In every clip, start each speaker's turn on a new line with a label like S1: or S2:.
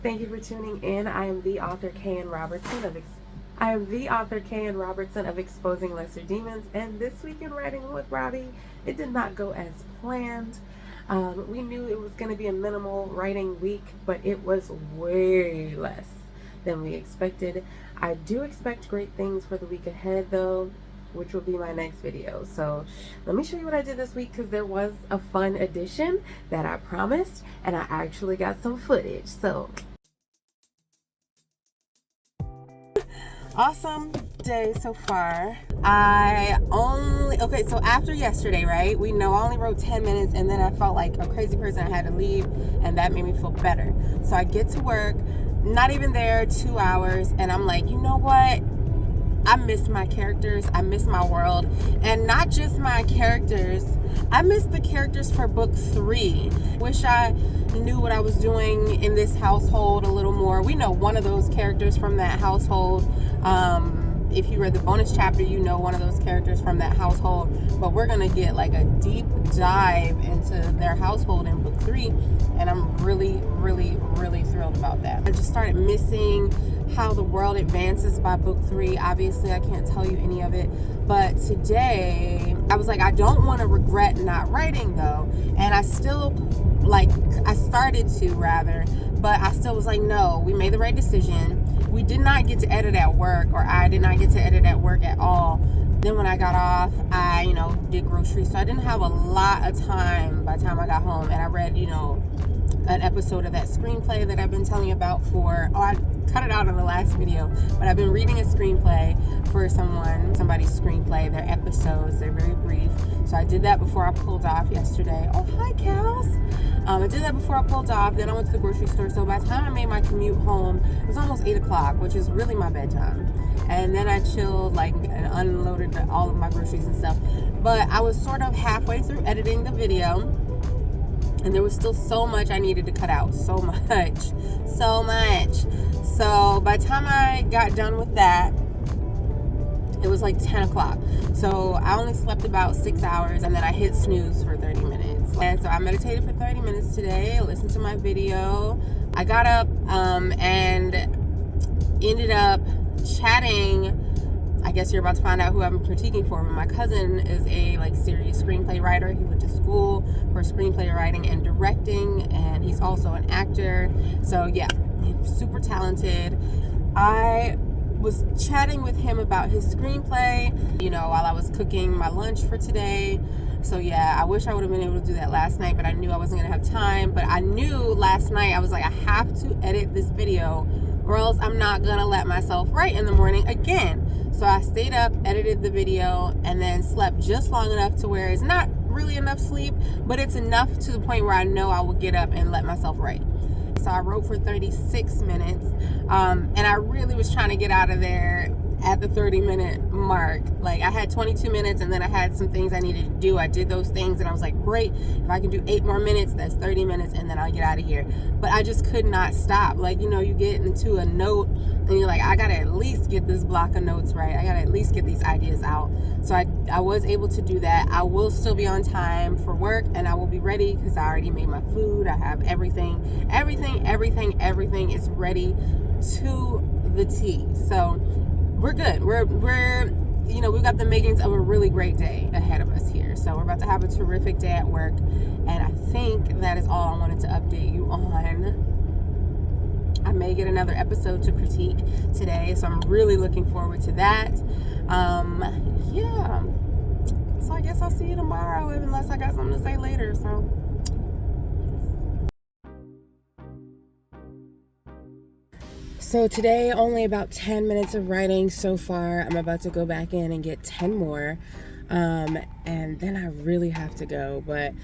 S1: Thank you for tuning in. I am the author K.N. Robertson of Exposing Lesser Demons, and this week in Writing with Robbie, it did not go as planned. We knew it was going to be a minimal writing week, but it was way less than we expected. I do expect great things for the week ahead, though, which will be my next video. So let me show you what I did this week, because there was a fun addition that I promised, and I actually got some footage. So awesome day so far. So after yesterday, right, we know I only wrote 10 minutes, and then I felt like a crazy person. I had to leave, and that made me feel better. So I get to work, not even there 2 hours, and I'm like, you know what, I miss my characters, I miss my world, and not just my characters, I miss the characters for book 3. Wish I knew what I was doing in this household a little more. We know one of those characters from that household. If you read the bonus chapter, you know one of those characters from that household, but we're gonna get like a deep dive into their household in book 3, and I'm really thrilled about that. I just started missing how the world advances by book 3. Obviously I can't tell you any of it, but today I was like, I don't want to regret not writing though, and I started to rather, but I still was like, no, we made the right decision. We did not get to edit at work, or I did not get to edit at work at all. Then when I got off, I did groceries, so I didn't have a lot of time by the time I got home, and I read an episode of that screenplay that I've been telling you about I cut it out in the last video, but I've been reading a screenplay for somebody's screenplay. Their episodes, they're very brief. So I did that before I pulled off yesterday. Oh, hi, Kels. I did that before I pulled off. Then I went to the grocery store. So by the time I made my commute home, it was almost 8 o'clock, which is really my bedtime. And then I chilled, and unloaded all of my groceries and stuff. But I was sort of halfway through editing the video, and there was still so much I needed to cut out. So much. So by the time I got done with that, it was like 10 o'clock. So I only slept about 6 hours, and then I hit snooze for 30 minutes. And so I meditated for 30 minutes today, listened to my video. I got up and ended up chatting. I guess you're about to find out who I'm critiquing for, but my cousin is a serious screenplay writer. He went to school for screenplay writing and directing, and he's also an actor. So yeah, he's super talented. I was chatting with him about his screenplay, while I was cooking my lunch for today. So yeah, I wish I would have been able to do that last night, but I knew I wasn't gonna have time. But I knew last night, I was like, I have to edit this video, or else I'm not gonna let myself write in the morning again. So I stayed up, edited the video, and then slept just long enough to where it's not really enough sleep, but it's enough to the point where I know I will get up and let myself write. So I wrote for 36 minutes, and I really was trying to get out of there at the 30-minute mark. I had 22 minutes, and then I had some things I needed to do. I did those things, and I was like, great, if I can do 8 more minutes, that's 30 minutes, and then I'll get out of here. But I just could not stop. You get into a note, and you're like, I gotta at least get this block of notes right. I gotta at least get these ideas out. So I was able to do that. I will still be on time for work, and I will be ready because I already made my food. I have everything is ready to the T. So we're good. We've got the makings of a really great day ahead of us here. So we're about to have a terrific day at work, and I think that is all I wanted to update you on. I may get another episode to critique today, so I'm really looking forward to that. Yeah. So I guess I'll see you tomorrow, unless I got something to say later. So today, only about 10 minutes of writing so far. I'm about to go back in and get 10 more. And then I really have to go. But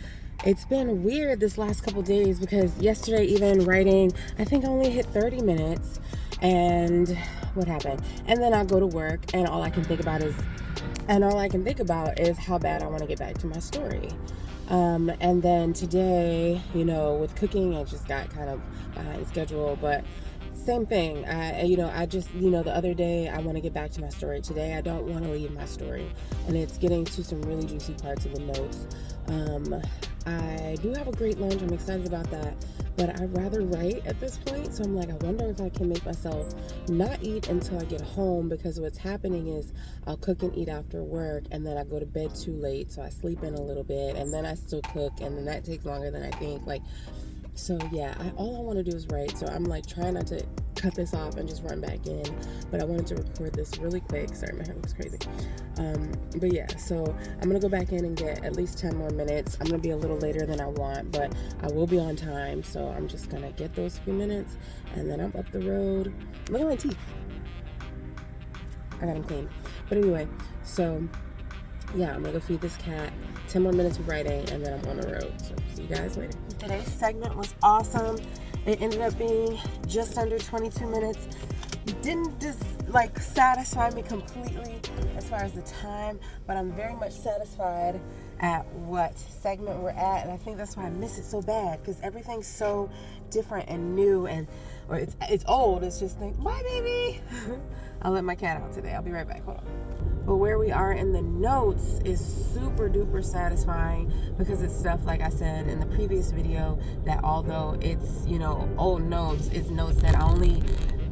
S1: it's been weird this last couple days, because yesterday even writing, I think I only hit 30 minutes. And what happened? And then I go to work, and all I can think about is how bad I want to get back to my story. And then today, with cooking, I just got kind of behind schedule, but same thing. I just, the other day I want to get back to my story. Today I don't want to leave my story, and it's getting to some really juicy parts of the notes. I do have a great lunch. I'm excited about that, but I'd rather write at this point. So I'm like, I wonder if I can make myself not eat until I get home, because what's happening is I'll cook and eat after work, and then I go to bed too late, so I sleep in a little bit, and then I still cook, and then that takes longer than I think. So yeah, all I want to do is write. So I'm like trying not to cut this off and just run back in, but I wanted to record this really quick. Sorry, my hair looks crazy. But yeah, so I'm gonna go back in and get at least 10 more minutes. I'm gonna be a little later than I want, but I will be on time. So I'm just gonna get those few minutes, and then I'm up the road. Look at my teeth. I got them clean. But anyway, so yeah, I'm gonna go feed this cat. 10 more minutes of writing, and then I'm on the road. So see you guys later. Today's segment was awesome. It ended up being just under 22 minutes. It didn't just satisfy me completely as far as the time, but I'm very much satisfied at what segment we're at, and I think that's why I miss it so bad, because everything's so different and new, or it's old. It's just bye baby. I'll let my cat out today. I'll be right back. Hold on. But where we are in the notes is super duper satisfying, because it's stuff, like I said in the previous video, that although it's, old notes, it's notes that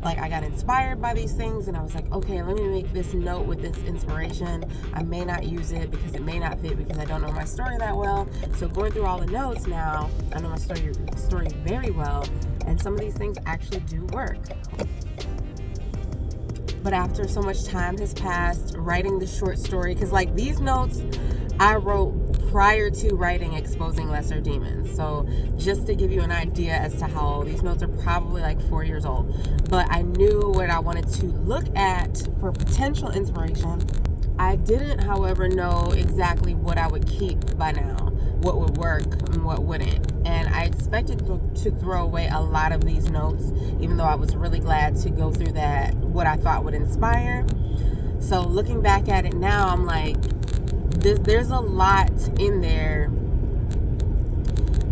S1: I got inspired by these things, and I was like, okay, let me make this note with this inspiration. I may not use it because it may not fit, because I don't know my story that well. So going through all the notes now, I know my story very well, and some of these things actually do work. But after so much time has passed writing the short story, because these notes I wrote prior to writing Exposing Lesser Demons. So just to give you an idea as to how old, these notes are probably 4 years old. But I knew what I wanted to look at for potential inspiration. I didn't, however, know exactly what I would keep by now, what would work and what wouldn't. And I expected to throw away a lot of these notes, even though I was really glad to go through what I thought would inspire. So looking back at it now, I'm like, there's a lot in there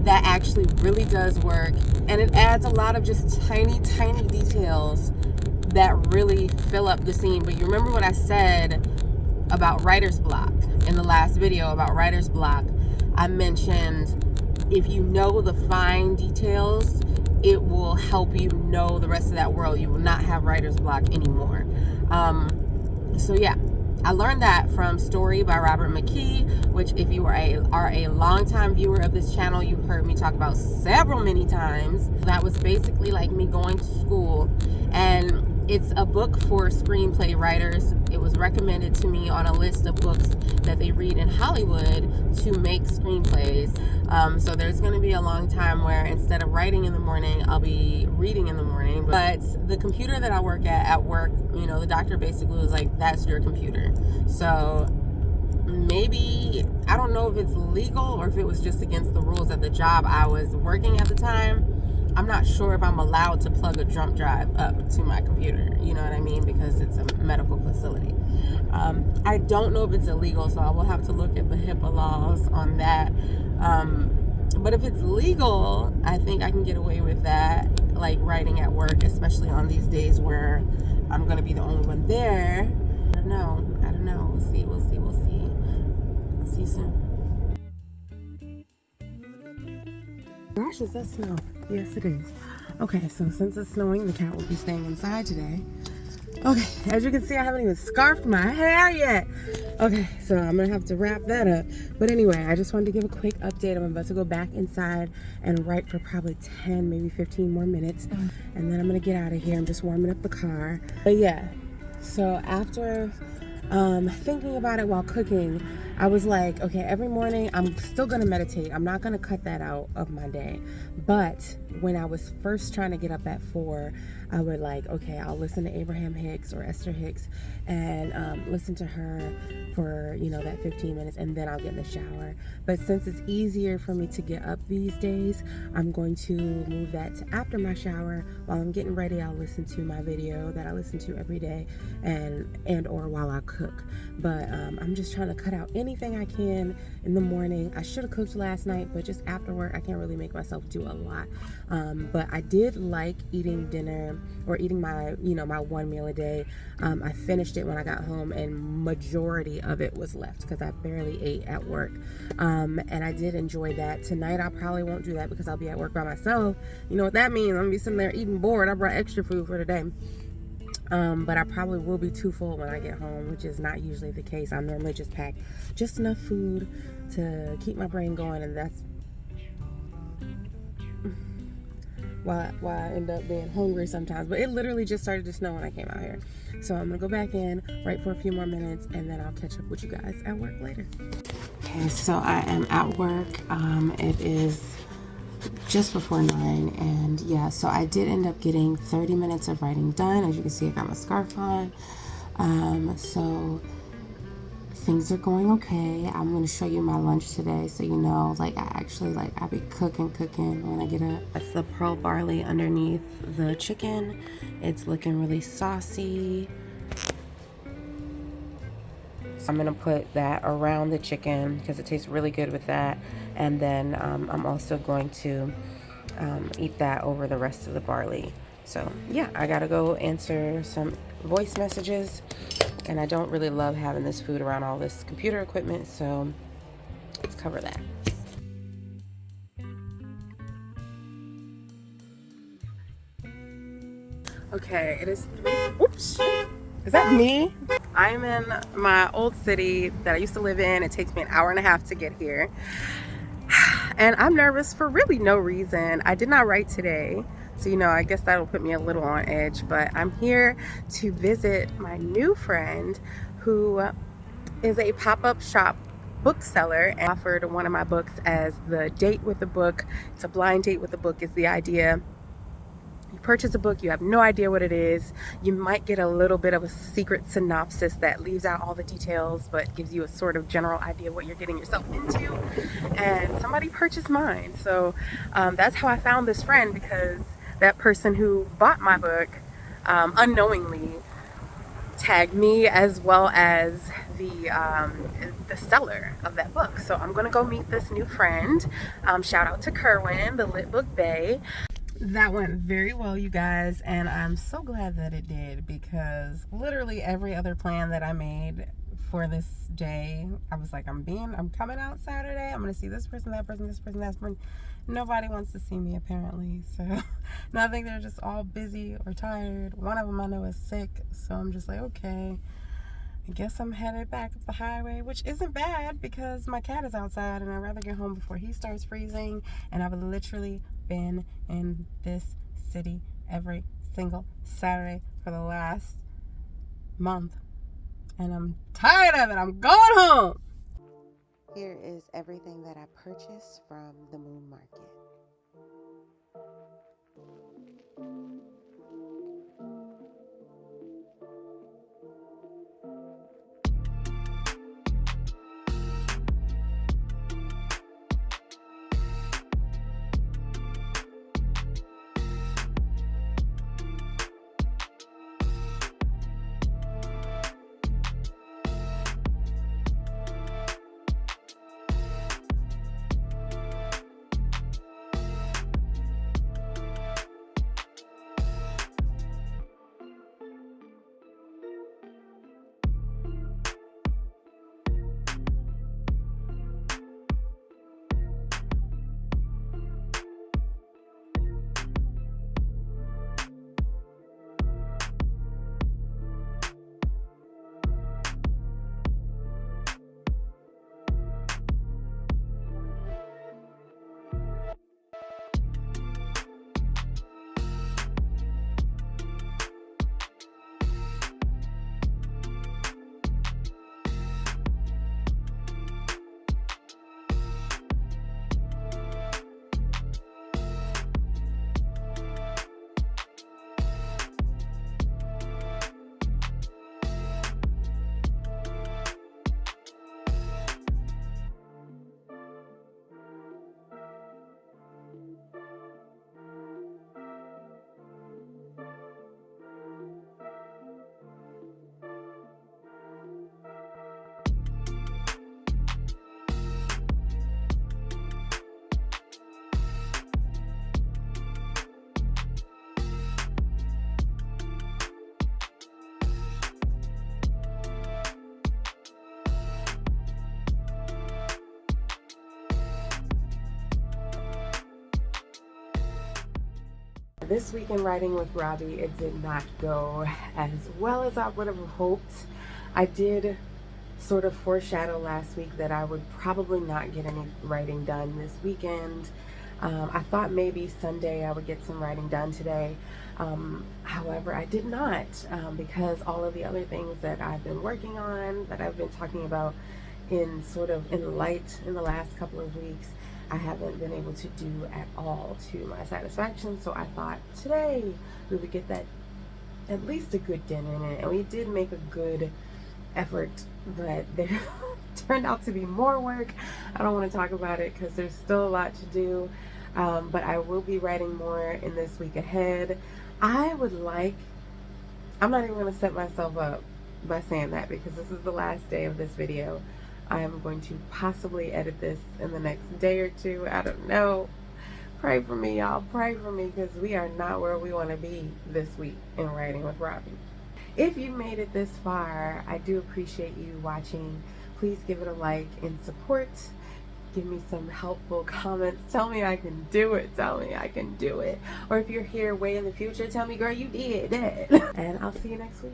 S1: that actually really does work, and it adds a lot of just tiny details that really fill up the scene. But you remember what I said about writer's block in the last video about writer's block? I mentioned if you know the fine details, it will help you know the rest of that world. You will not have writer's block anymore. So yeah, I learned that from Story by Robert McKee, which if you are a longtime viewer of this channel, you've heard me talk about many times. That was basically like me going to school, and it's a book for screenplay writers. It was recommended to me on a list of books that they read in Hollywood to make screenplays. So there's going to be a long time where instead of writing in the morning, I'll be reading in the morning. But the computer that I work at work, the doctor basically was like, that's your computer. So maybe, I don't know if it's legal or if it was just against the rules at the job I was working at the time. I'm not sure if I'm allowed to plug a jump drive up to my computer, you know what I mean, because it's a medical facility. I don't know if it's illegal, so I will have to look at the HIPAA laws on that. But if it's legal, I think I can get away with that, like writing at work, especially on these days where I'm going to be the only one there. I don't know. We'll see. We'll see you soon. Gosh, is that snow? Yes, it is. Okay, so since it's snowing, the cat will be staying inside today. Okay, as you can see, I haven't even scarfed my hair yet. Okay, so I'm gonna have to wrap that up. But anyway, I just wanted to give a quick update. I'm about to go back inside and write for probably 10, maybe 15 more minutes. And then I'm gonna get out of here. I'm just warming up the car. But yeah, so after thinking about it while cooking, I was like, okay, every morning I'm still gonna meditate. I'm not gonna cut that out of my day. But when I was first trying to get up at 4, I would okay, I'll listen to Abraham Hicks or Esther Hicks and listen to her for that 15 minutes, and then I'll get in the shower. But since it's easier for me to get up these days, I'm going to move that to after my shower. While I'm getting ready, I'll listen to my video that I listen to every day, and or while I cook. cook. But I'm just trying to cut out anything I can in the morning. I should have cooked last night, but just after work, I can't really make myself do a lot. But I did like eating dinner or eating my, my one meal a day. I finished it when I got home, and majority of it was left because I barely ate at work. And I did enjoy that. Tonight, I probably won't do that because I'll be at work by myself. You know what that means? I'm gonna be sitting there eating bored. I brought extra food for today. But I probably will be too full when I get home, which is not usually the case. I normally just pack just enough food to keep my brain going, and that's why I end up being hungry sometimes. But it literally just started to snow when I came out here. So I'm gonna go back in, write for a few more minutes, and then I'll catch up with you guys at work later. Okay, so I am at work. It is just before 9, and yeah, so I did end up getting 30 minutes of writing done. As you can see, I got my scarf on. So things are going okay. I'm going to show you my lunch today, so you know, I be cooking when I get up. That's the pearl barley underneath the chicken. It's looking really saucy. I'm gonna put that around the chicken because it tastes really good with that. And then I'm also going to eat that over the rest of the barley. So yeah, I gotta go answer some voice messages, and I don't really love having this food around all this computer equipment, so let's cover that. Okay, it is 3. Oops. Is that me? I'm in my old city that I used to live in. It takes me an hour and a half to get here. And I'm nervous for really no reason. I did not write today, so I guess that'll put me a little on edge. But I'm here to visit my new friend who is a pop-up shop bookseller and offered one of my books as the date with the book. It's a blind date with the book is the idea. You purchase a book, you have no idea what it is. You might get a little bit of a secret synopsis that leaves out all the details but gives you a sort of general idea what you're getting yourself into. And somebody purchased mine. So that's how I found this friend, because that person who bought my book unknowingly tagged me as well as the seller of that book. So I'm gonna go meet this new friend. Shout out to Kerwin, the Lit Book Bae. That went very well, you guys, and I'm so glad that it did, because literally every other plan that I made for this day, I was like, I'm coming out Saturday, I'm gonna see this person, that person, this person, that person. Nobody wants to see me apparently, so no, I think they're just all busy or tired. One of them I know is sick, so I'm just like, okay, I guess I'm headed back up the highway, which isn't bad because my cat is outside and I'd rather get home before he starts freezing. And I've literally been in this city every single Saturday for the last month, and I'm tired of it. I'm going home. Here is everything that I purchased from the Moon Market. This week in writing with Robbie, it did not go as well as I would have hoped. I did sort of foreshadow last week that I would probably not get any writing done this weekend. I thought maybe Sunday I would get some writing done today. However, I did not because all of the other things that I've been working on, that I've been talking about in light in the last couple of weeks, I haven't been able to do at all to my satisfaction. So I thought today we would get that at least a good dinner in it, and we did make a good effort, but there turned out to be more work. I don't want to talk about it because there's still a lot to do, but I will be writing more in this week ahead. I'm not even going to set myself up by saying that because this is the last day of this video. I am going to possibly edit this in the next day or two. I don't know. Pray for me, y'all. Pray for me because we are not where we want to be this week in writing with Robbie. If you made it this far, I do appreciate you watching. Please give it a like and support. Give me some helpful comments. Tell me I can do it. Tell me I can do it. Or if you're here way in the future, tell me, girl, you did that. And I'll see you next week.